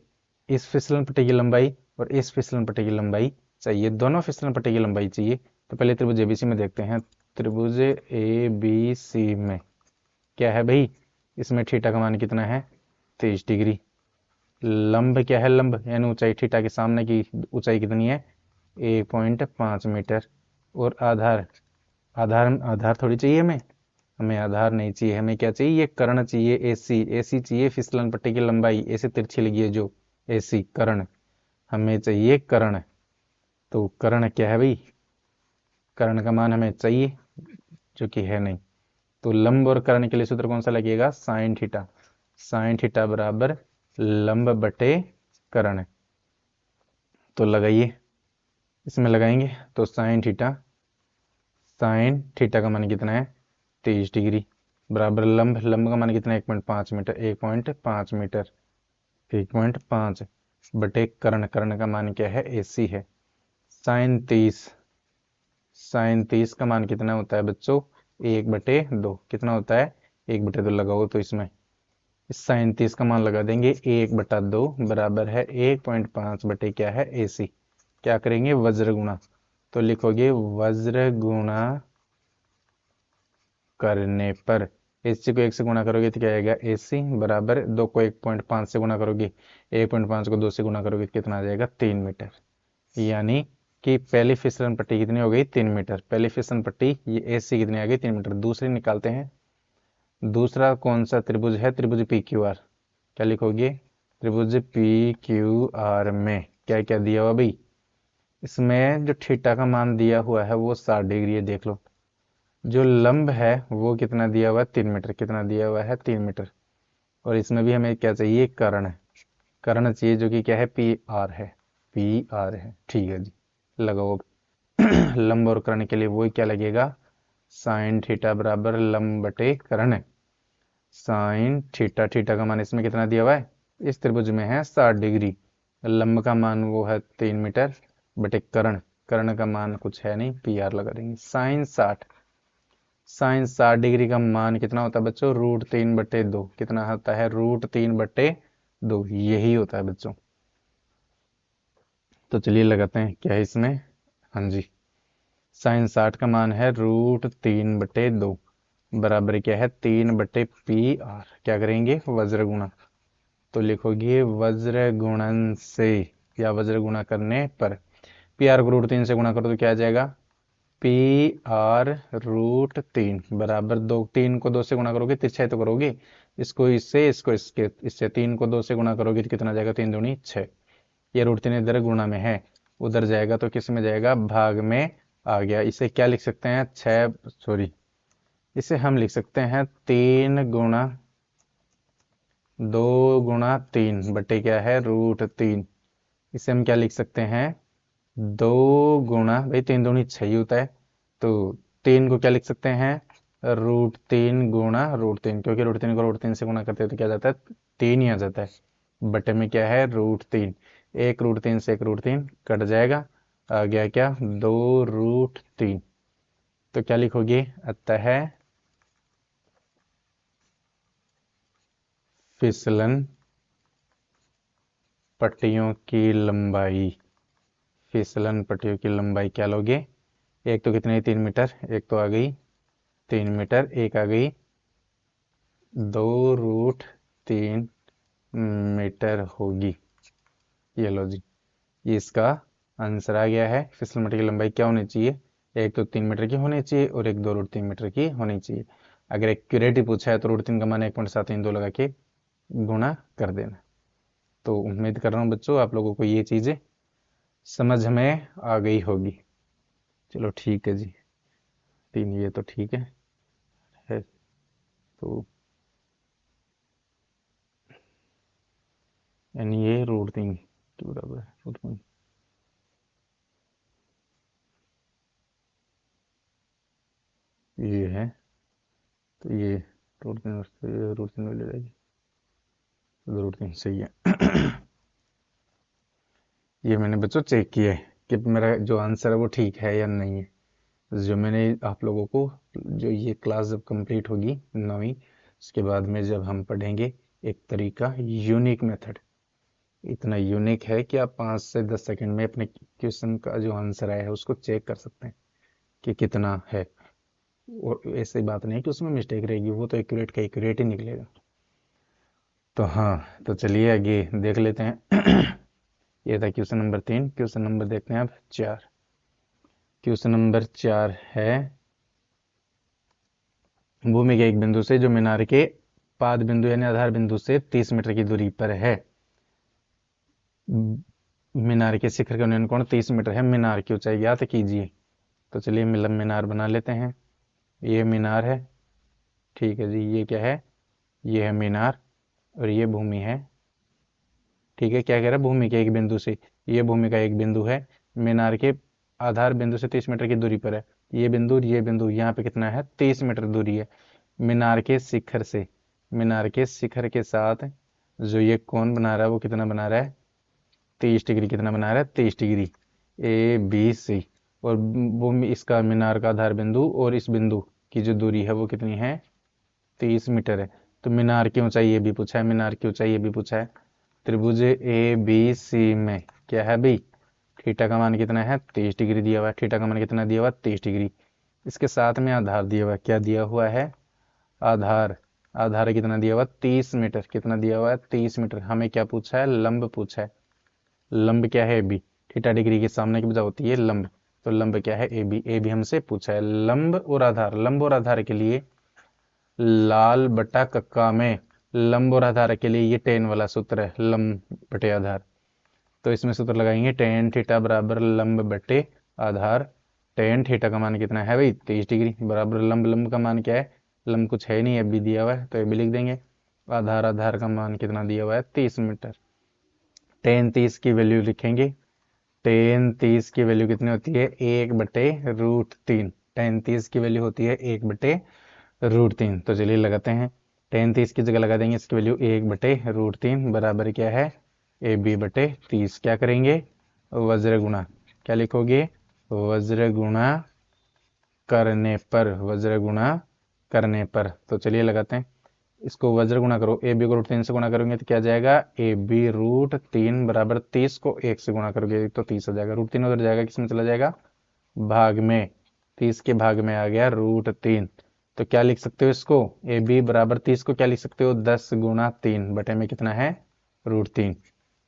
[SPEAKER 1] इस फिसलन पट्टी की लंबाई और इस फिसलन पट्टी की लंबाई चाहिए, दोनों फिसलन पट्टी की लंबाई चाहिए। तो पहले त्रिभुज एबीसी में देखते हैं, त्रिभुज ए बी सी में क्या है भाई, इसमें थीटा का मान कितना है 30 डिग्री। लंब क्या है, लंब यानी ऊंचाई, थीटा के सामने की ऊंचाई कितनी है 1.5 मीटर, और आधार आधार आधार थोड़ी चाहिए हमें, हमें आधार नहीं चाहिए, हमें क्या चाहिए, ये कर्ण चाहिए, एसी एसी चाहिए, फिसलन पट्टी की लंबाई ऐसे तिरछी लगी है जो, एसी कर्ण, हमें चाहिए कर्ण। तो कर्ण क्या है भाई, कर्ण का मान हमें चाहिए जो कि है नहीं। तो लंब और कर्ण के लिए सूत्र कौन सा लगेगा, साइन थीटा, साइन थीटा बराबर लंब बटे कर्ण। तो लगाइए, इसमें लगाएंगे तो साइन थीटा, साइन थीटा का मान कितना है 23 डिग्री, बराबर लंब, लंब का मान कितना है 1.5 मीटर, 1.5 मीटर, 1.5 बटे कर्ण, कर्ण का मान क्या है, एसी है। साइन 30, साइन 30 का मान कितना होता है बच्चों, 1/2, कितना होता है 1/2 लगाओ तो इसमें, इस साइन 30 का मान लगा देंगे 1/2 बराबर है 1.5 बटे क्या है एसी। क्या करेंगे, वज्र गुणा, तो लिखोगे वज्र गुणा करने पर, एसी को 1 से गुणा करोगे तो क्या आएगा, एसी बराबर 2 को 1.5 से गुणा करोगे, 1.5 को 2 से गुणा करोगे तो कितना आ जाएगा 3 मीटर। यानी कि पहली फिसलन पट्टी कितनी हो गई 3 मीटर, पहली फिसलन पट्टी ये एसी कितनी आ गई 3 मीटर। दूसरी निकालते हैं, दूसरा कौन सा त्रिभुज है, त्रिभुज पी क्यू आर। क्या लिखोगे, त्रिभुज पी क्यू आर में क्या क्या दिया हुआ भाई, इसमें जो थीटा का मान दिया हुआ है वो 60 डिग्री है, देख लो। जो लंब है वो कितना दिया हुआ है 3 मीटर, कितना दिया हुआ है 3 मीटर। और इसमें भी हमें क्या चाहिए, कर्ण, कर्ण चाहिए जो कि क्या है पी आर है, पी आर है, ठीक है जी। लगाओ लंब और कर्ण के लिए वही क्या लगेगा, साइन थीटा बराबर लंब बटे कर्ण, साइन थीटा, थीटा का मान इसमें कितना दिया हुआ है, इस त्रिभुज में है 60 डिग्री, लंब का मान वो है 3 मीटर बटे कर्ण, कर्ण का मान कुछ है नहीं, पी आर लगा देंगे। साइन 60, साइन 60 डिग्री का मान कितना होता है बच्चों, √3/2, कितना होता है √3/2, यही होता है बच्चों। तो चलिए लगाते हैं क्या है इसमें, हाँ जी, साइन 60 का मान है √3/2 बराबर क्या है 3/पी आर। क्या करेंगे, वज्र गुणा, तो लिखोगे वज्र गुणन से या वज्र गुणा करने पर, पी आर को √3 से गुणा करो तो क्या आ जाएगा, पी आर √3 बराबर 2, 3 को 2 से गुणा करोगे तिरछाई तो करोगे, इसको इससे, इसको इसके, इससे 3 को 2 से गुणा करोगे तो कितना आ जाएगा, 3 दूनी 6। ये √3 इधर गुणा में है, उधर जाएगा तो किस में जाएगा, भाग में आ गया। इसे क्या लिख सकते हैं, 6, सॉरी, इसे हम लिख सकते हैं 3 × 2 × 3 बटे क्या है √3। इसे हम क्या लिख सकते हैं, 2 गुणा, भाई 3 दूनी 6 ही होता है, तो 3 को क्या लिख सकते हैं, √3 गुणा √3, क्योंकि √3 को √3 से गुणा करते हैं तो क्या जाता है 3 ही आ जाता है। बटे में क्या है √3, एक √3 से एक √3 कट जाएगा, आ गया क्या 2√3। तो क्या लिखोगे, अतः फिसलन पट्टियों की लंबाई, फिसलन पट्टियों की लंबाई क्या लोगे, एक तो कितनी 3 मीटर, एक तो आ गई 3 मीटर, एक आ गई 2√3 मीटर होगी। ये लो जी, ये इसका आंसर आ गया है। फिसल पट्टी की लंबाई क्या होनी चाहिए, एक तो 3 मीटर की होनी चाहिए और एक 2√3 मीटर की होनी चाहिए। अगर एक्यूरेट ही पूछा है तो √3 का मान 1.732 लगा के गुणा कर देना। तो उम्मीद कर रहा हूँ बच्चों आप लोगों को ये चीज़ें समझ में आ गई होगी। चलो ठीक है जी, 3 ये तो ठीक है तो यानी ये √3 के बराबर है, √3। ये है, तो ये √3 वैल्यू रहेगी, तो √3 सही है। ये मैंने बच्चों चेक किया है कि मेरा जो आंसर है वो ठीक है या नहीं है। जो मैंने आप लोगों को, जो ये क्लास जब कंप्लीट होगी 9वीं, उसके बाद में जब हम पढ़ेंगे एक तरीका यूनिक मेथड, इतना यूनिक है कि आप 5 से 10 सेकंड में अपने क्वेश्चन का जो आंसर आया है उसको चेक कर सकते हैं कि कितना है। और ऐसी बात नहीं कि उसमें मिस्टेक रहेगी, वो तो एक्यूरेट का एक्यूरेट ही निकलेगा। तो हाँ, तो चलिए आगे देख लेते हैं। ये था क्वेश्चन नंबर 3। क्वेश्चन नंबर देखते हैं अब 4। क्वेश्चन नंबर 4 है भूमि के एक बिंदु से जो मीनार के पाद बिंदु यानी आधार बिंदु से 30 मीटर की दूरी पर है। मीनार के शिखर का उन्नयन कोण 30 मीटर है। मीनार की ऊंचाई ज्ञात कीजिए। तो चलिए मीनार बना लेते हैं। ये मीनार है, ठीक है जी। ये क्या है? ये है मीनार और ये भूमि है, ठीक है। क्या कह रहा है? भूमि के एक बिंदु से, ये भूमि का एक बिंदु है, मीनार के आधार बिंदु से 30 मीटर की दूरी पर है। ये बिंदु और ये बिंदु यहाँ पे कितना है? 30 मीटर दूरी है। मीनार के शिखर से, मीनार के शिखर के साथ जो ये कोण बना रहा है वो कितना बना रहा है? 30 डिग्री। कितना बना रहा है? 30 डिग्री। A B C. और भूमि, इसका मीनार का आधार बिंदु और इस बिंदु की जो दूरी है वो कितनी है? 30 मीटर है। तो मीनार की ऊंचाई ये भी पूछा है, मीनार की ऊंचाई ये भी पूछा है। त्रिभुज ए बी सी में क्या है भाई? थीटा का मान कितना है? 30 डिग्री दिया हुआ है। थीटा का मान कितना दिया हुआ है? 30 डिग्री। इसके साथ में आधार दिया हुआ है। क्या दिया हुआ है? आधार। आधार कितना दिया हुआ है? 30 मीटर। कितना दिया हुआ है? 30 मीटर। हमें क्या पूछा है? लंब पूछा है। लंब क्या है? A B. थीटा डिग्री के सामने की वजह होती है लंब। तो लंब क्या है? ए बी। ए बी हमसे पूछा है। लंब और आधार, लंब और आधार के लिए लाल बटा कक्का में लंब और आधार के लिए ये टेन वाला सूत्र है, लंब बटे आधार। तो इसमें सूत्र लगाएंगे, टेन थीटा बराबर लंब बटे आधार। टेन थीटा का मान कितना है भाई? 30 डिग्री बराबर लंब। लंब का मान क्या है? लंब कुछ है नहीं, अब भी दिया हुआ है तो ये भी लिख देंगे। आधार, आधार का मान कितना दिया हुआ है? 30 मीटर। टेन 30 की वैल्यू लिखेंगे। टेन 30 की वैल्यू कितनी होती है? 1/√3। टेन 30 की वैल्यू होती है 1/√3। तो चलिए लगाते हैं। टेन 30 की जगह लगा देंगे इसकी वैल्यू 1/√3 बराबर क्या है? ए बी बटे 30। क्या करेंगे? वज्र गुणा। क्या लिखोगे? वज्र गुणा करने पर, वज्र गुणा करने पर। तो चलिए लगाते हैं। इसको वज्र गुणा करो, ए बी को √3 से गुणा करोगे तो क्या जाएगा? ए बी √3 बराबर 30 को 1 से गुणा करोगे तो 30 हो जाएगा। √3 उधर जाएगा, किसमें चला जाएगा? भाग में। 30 के भाग में आ गया √3। तो क्या लिख सकते हो इसको? ए बी बराबर 30 को क्या लिख सकते हो? 10 गुणा 3 बटे में कितना है? √3।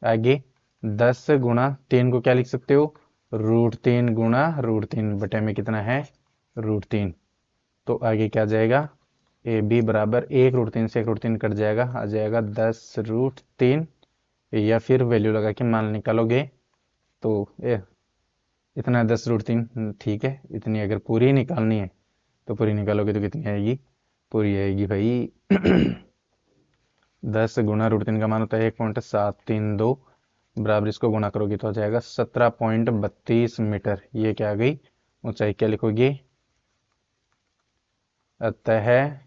[SPEAKER 1] आगे 10 गुणा 3 को क्या लिख सकते हो? √3 गुणा √3 बटे में कितना है? √3। तो आगे क्या जाएगा? ए बी बराबर 1/√3 से 1/√3 कट जाएगा, आ जाएगा 10√3। या फिर वैल्यू लगा के मान निकालोगे तो इतना 10√3, ठीक है। इतनी अगर पूरी निकालनी है तो पूरी निकालोगे तो कितनी आएगी? पूरी आएगी भाई 10 गुणा √3 का मान होता है 1.732 बराबर, इसको गुणा करोगे तो आ जाएगा 17.32 मीटर। ये क्या आ गई? ऊंचाई। क्या लिखोगे? अतः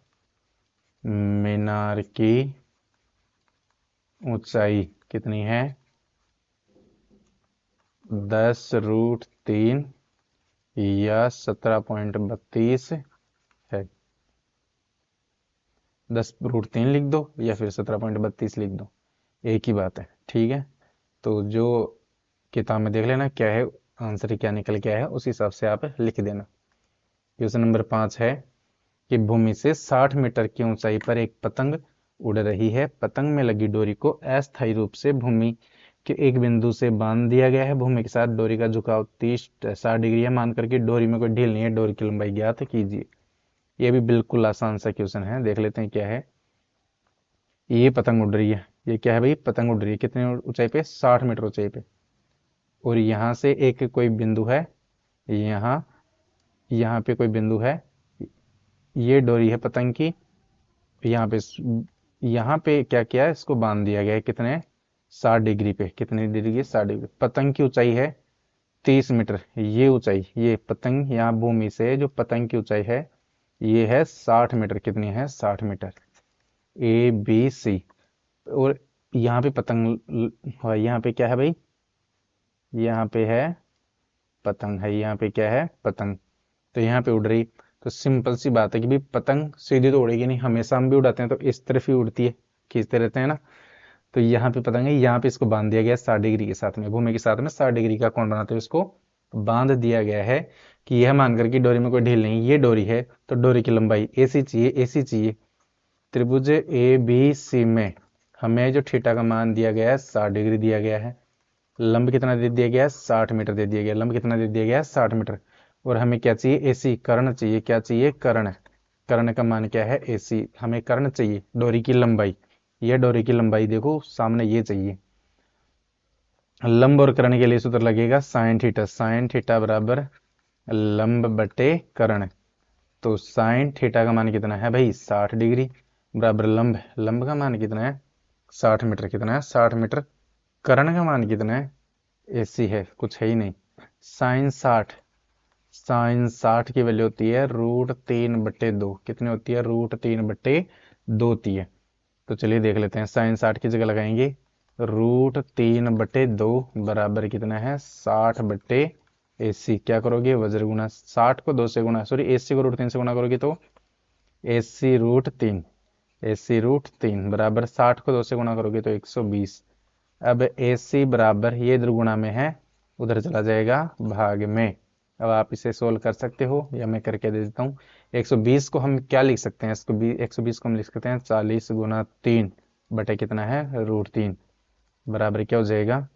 [SPEAKER 1] मीनार की ऊंचाई कितनी है? 10√3 या 17.32 है। 10√3 लिख दो या फिर 17.32 लिख दो, एक ही बात है, ठीक है। तो जो किताब में देख लेना क्या है आंसर, क्या निकल के आया है उस हिसाब से आप लिख देना। क्वेश्चन नंबर 5 है कि भूमि से 60 मीटर की ऊंचाई पर एक पतंग उड़ रही है। पतंग में लगी डोरी को अस्थायी रूप से भूमि के एक बिंदु से बांध दिया गया है। भूमि के साथ डोरी का झुकाव 60 डिग्री है, मान करके डोरी में कोई ढील नहीं है। डोरी की लंबाई ज्ञात कीजिए। ये भी बिल्कुल आसान सा क्वेश्चन है, देख लेते हैं क्या है। ये पतंग उड़ रही है, ये क्या है भाई? पतंग उड़ रही है। कितने ऊंचाई पे? 60 मीटर ऊंचाई पे। और यहाँ से एक कोई बिंदु है, यहाँ यहाँ पे कोई बिंदु है, ये डोरी है पतंग की। यहाँ पे क्या किया है? इसको बांध दिया गया है। कितने? 60 डिग्री पे। कितनी डिग्री? 60 डिग्री। पतंग की ऊंचाई है 30 मीटर। ये ऊंचाई, ये पतंग यहाँ भूमि से जो पतंग की ऊंचाई है ये है 60 मीटर। कितनी है? 60 मीटर। A B C. और यहाँ पे पतंग यहाँ पे क्या है भाई? यहाँ पे है पतंग है। यहाँ पे क्या है? पतंग। तो यहाँ पे उड़ रही। तो सिंपल सी बात है कि भाई पतंग सीधी तो उड़ेगी नहीं, हमेशा हम भी उड़ाते हैं तो इस तरफ ही उड़ती है, खींचते रहते हैं ना। तो यहाँ पे पतंग है, यहाँ पे इसको बांध दिया गया 60 डिग्री के साथ में, भूमि के साथ में 60 डिग्री का कोण बनाते हुए इसको बांध दिया गया है कि यह मानकर कि डोरी में कोई ढील नहीं, ये डोरी है तो डोरी की लंबाई ऐसी चाहिए, ऐसी चाहिए। त्रिभुज ए बी सी में हमें जो थीटा का मान दिया गया है 60 डिग्री दिया गया है। लंब कितना दे दिया गया है? 60 मीटर दे दिया गया। लंब कितना दे दिया गया है? 60 मीटर। और हमें क्या चाहिए? एसी कर्ण चाहिए। क्या चाहिए? कर्ण। कर्ण का मान क्या है AC, हमें कर्ण चाहिए, डोरी की लंबाई, ये डोरी की लंबाई देखो सामने ये चाहिए। लंब और कर्ण के लिए सूत्र लगेगा साइन थीटा, साइन थीटा बराबर लंब बटे कर्ण। तो साइन थीटा का मान कितना है भाई 60 डिग्री, बराबर लंब, लंब का मान कितना है 60 मीटर, कितना है 60 मीटर। कर्ण का मान कितना है AC है, कुछ है ही नहीं। साइन 60, साइन 60 की वैल्यू होती है √3/2, कितनी होती है √3/2 होती है। तो चलिए देख लेते हैं, साइन 60 की जगह लगाएंगे √3/2 बराबर कितना है 60/AC। क्या करोगे वज्र गुना 60 को 2 से गुना, सॉरी AC को √3 से गुना करोगे तो AC√3 बराबर 60 को 2 से गुना करोगे तो 120। अब AC बराबर, ये इधर गुणा में है उधर चला जाएगा भाग में। अब आप इसे सोल्व कर सकते हो या मैं करके दे देता हूँ। 120 को हम क्या लिख सकते हैं, इसको 120 को हम लिख सकते हैं 40 गुना 3 बटे कितना है √3, बराबर क्या हो जाएगा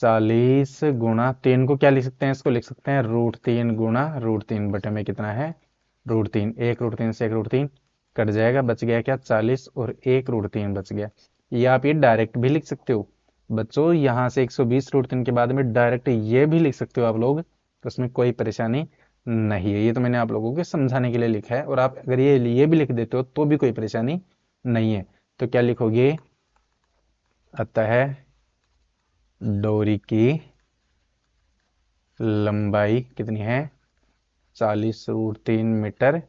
[SPEAKER 1] 40 गुना 3 को क्या लिख सकते हैं, इसको लिख सकते हैं √3 गुना √3 बटे में कितना है √3। एक √3 से एक √3 कट जाएगा, बच गया क्या 40 और एक √3 बच गया। ये आप ये डायरेक्ट भी लिख सकते हो बच्चों, यहाँ से 120 √3 के बाद में डायरेक्ट ये भी लिख सकते हो आप लोग, तो उसमें कोई परेशानी नहीं है। ये तो मैंने आप लोगों को समझाने के लिए लिखा है, और आप अगर ये भी लिख देते हो तो भी कोई परेशानी नहीं है। तो क्या लिखोगे, अतः डोरी की लंबाई कितनी है 40√3 मीटर,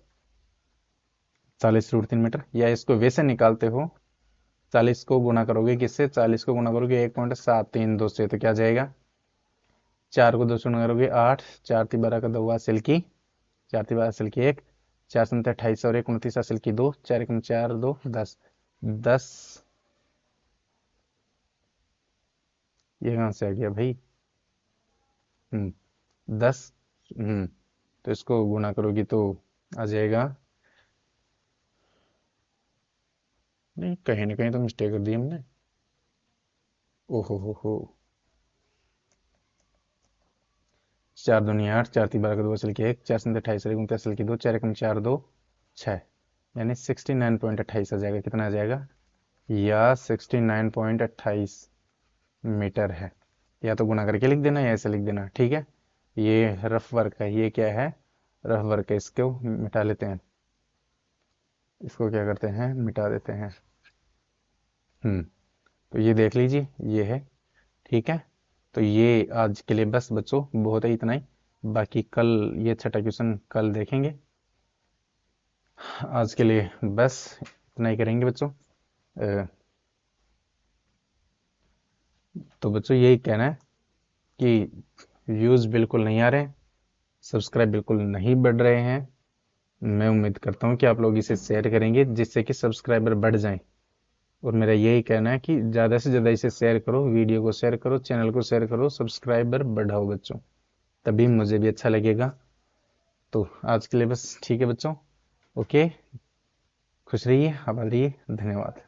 [SPEAKER 1] 40√3 मीटर। या इसको वैसे निकालते हो, 40 को गुना करोगे किससे, 40 को गुना करोगे 1.732 से, तो क्या जाएगा 4 को 2 से गुना करोगे 8, 4×3 12 का 2 हासिल की, 4×3 12 हासिल की 1, 4×7 28 और 1 29 हासिल की 2, 4×1 4 2 10, 10 ये कहाँ से आ गया भाई 10। तो इसको गुना करोगी तो आ जाएगा, नहीं कहीं ना कहीं तो मिस्टेक कर दी हमने, ओहो हो 4 दूनी 8, 4×3 12 का 2 हासिल की 1, 4×7 28 और 1 29 हासिल की 2, 4×1 4 2 6, यानी 69.28 आ जाएगा। कितना आ जाएगा, या 69.28 मीटर है। या तो गुना करके लिख देना या ऐसे लिख देना, ठीक है। ये रफ वर्क है, ये क्या है रफ वर्क है, इसको मिटा लेते हैं, इसको क्या करते हैं मिटा देते हैं। तो ये देख लीजिए ये है, ठीक है। तो ये आज के लिए बस बच्चों बहुत है इतना ही, बाकी कल ये छठा क्वेश्चन कल देखेंगे। आज के लिए बस इतना ही करेंगे बच्चों। तो बच्चों यही कहना है कि व्यूज़ बिल्कुल नहीं आ रहे, सब्सक्राइब बिल्कुल नहीं बढ़ रहे हैं। मैं उम्मीद करता हूँ कि आप लोग इसे शेयर करेंगे जिससे कि सब्सक्राइबर बढ़ जाएं। और मेरा यही कहना है कि ज़्यादा से ज़्यादा इसे शेयर करो, वीडियो को शेयर करो, चैनल को शेयर करो, सब्सक्राइबर बढ़ाओ बच्चों, तभी मुझे भी अच्छा लगेगा। तो आज के लिए बस ठीक है बच्चों, ओके, खुश रहिए, आबाद रहिए, धन्यवाद।